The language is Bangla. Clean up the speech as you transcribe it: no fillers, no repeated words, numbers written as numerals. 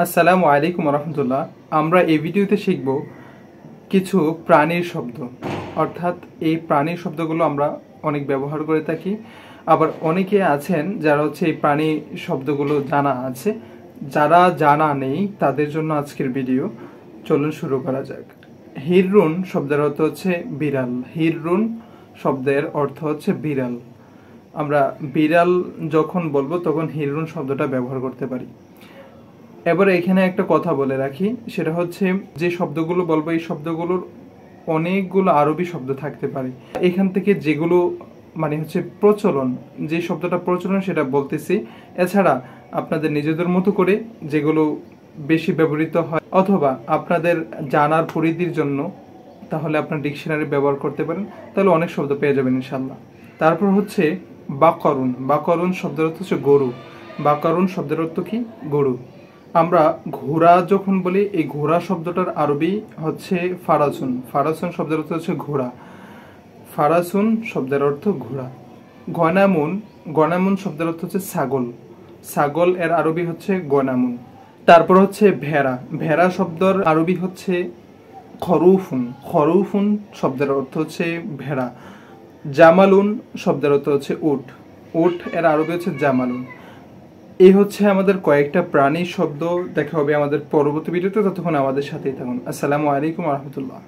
আসসালামু আলাইকুম রহমতুল্লাহ। আমরা এই ভিডিওতে শিখব কিছু প্রাণীর শব্দ, অর্থাৎ এই প্রাণীর শব্দগুলো আমরা অনেক ব্যবহার করে থাকি। আবার অনেকে আছেন যারা এই প্রাণী শব্দগুলো জানা আছে, যারা জানা নেই তাদের জন্য আজকের ভিডিও। চলুন শুরু করা যাক। হিররুন শব্দের অর্থ হচ্ছে বিড়াল। হিররুন শব্দের অর্থ হচ্ছে বিড়াল। আমরা বিড়াল যখন বলবো তখন হিররুন শব্দটা ব্যবহার করতে পারি। এবারে এখানে একটা কথা বলে রাখি, সেটা হচ্ছে যে শব্দগুলো বলবো এই শব্দগুলোর অনেকগুলো আরবি শব্দ থাকতে পারে। এখান থেকে যেগুলো প্রচলন, যে শব্দটা প্রচলন সেটা বলতেছি। এছাড়া আপনাদের নিজেদের মতো করে যেগুলো বেশি ব্যবহৃত হয় অথবা আপনাদের জানার পরিধির জন্য, তাহলে আপনার ডিকশনারি ব্যবহার করতে পারেন, তাহলে অনেক শব্দ পেয়ে যাবেন ইনশাল্লাহ। তারপর হচ্ছে বাকরুন। বাকরুন শব্দের অর্থ হচ্ছে গরু। বাকরুন শব্দের অর্থ কি? গরু। আমরা ঘোড়া যখন বলি, এই ঘোড়া শব্দটার আরবি হচ্ছে ফারাসুন। ফারাসুন শব্দের অর্থ হচ্ছে ঘোড়া। ফারাসুন শব্দের অর্থ ঘোড়া। গনামুন। গনামুন শব্দের অর্থ হচ্ছে ছাগল। ছাগল এর আরবি হচ্ছে গনামুন। তারপর হচ্ছে ভেড়া। ভেড়া শব্দের আরবি হচ্ছে খরুফুন। খরুফুন শব্দের অর্থ হচ্ছে ভেড়া। জামালুন শব্দের অর্থ হচ্ছে উট। উট এর আরবি হচ্ছে জামালুন। এই হচ্ছে আমাদের কয়েকটা প্রাণীর শব্দ। দেখা হবে আমাদের পরবর্তী ভিডিওতে, ততক্ষণ আমাদের সাথেই থাকুন। আসসালামু আলাইকুম রহমতুল্লাহ।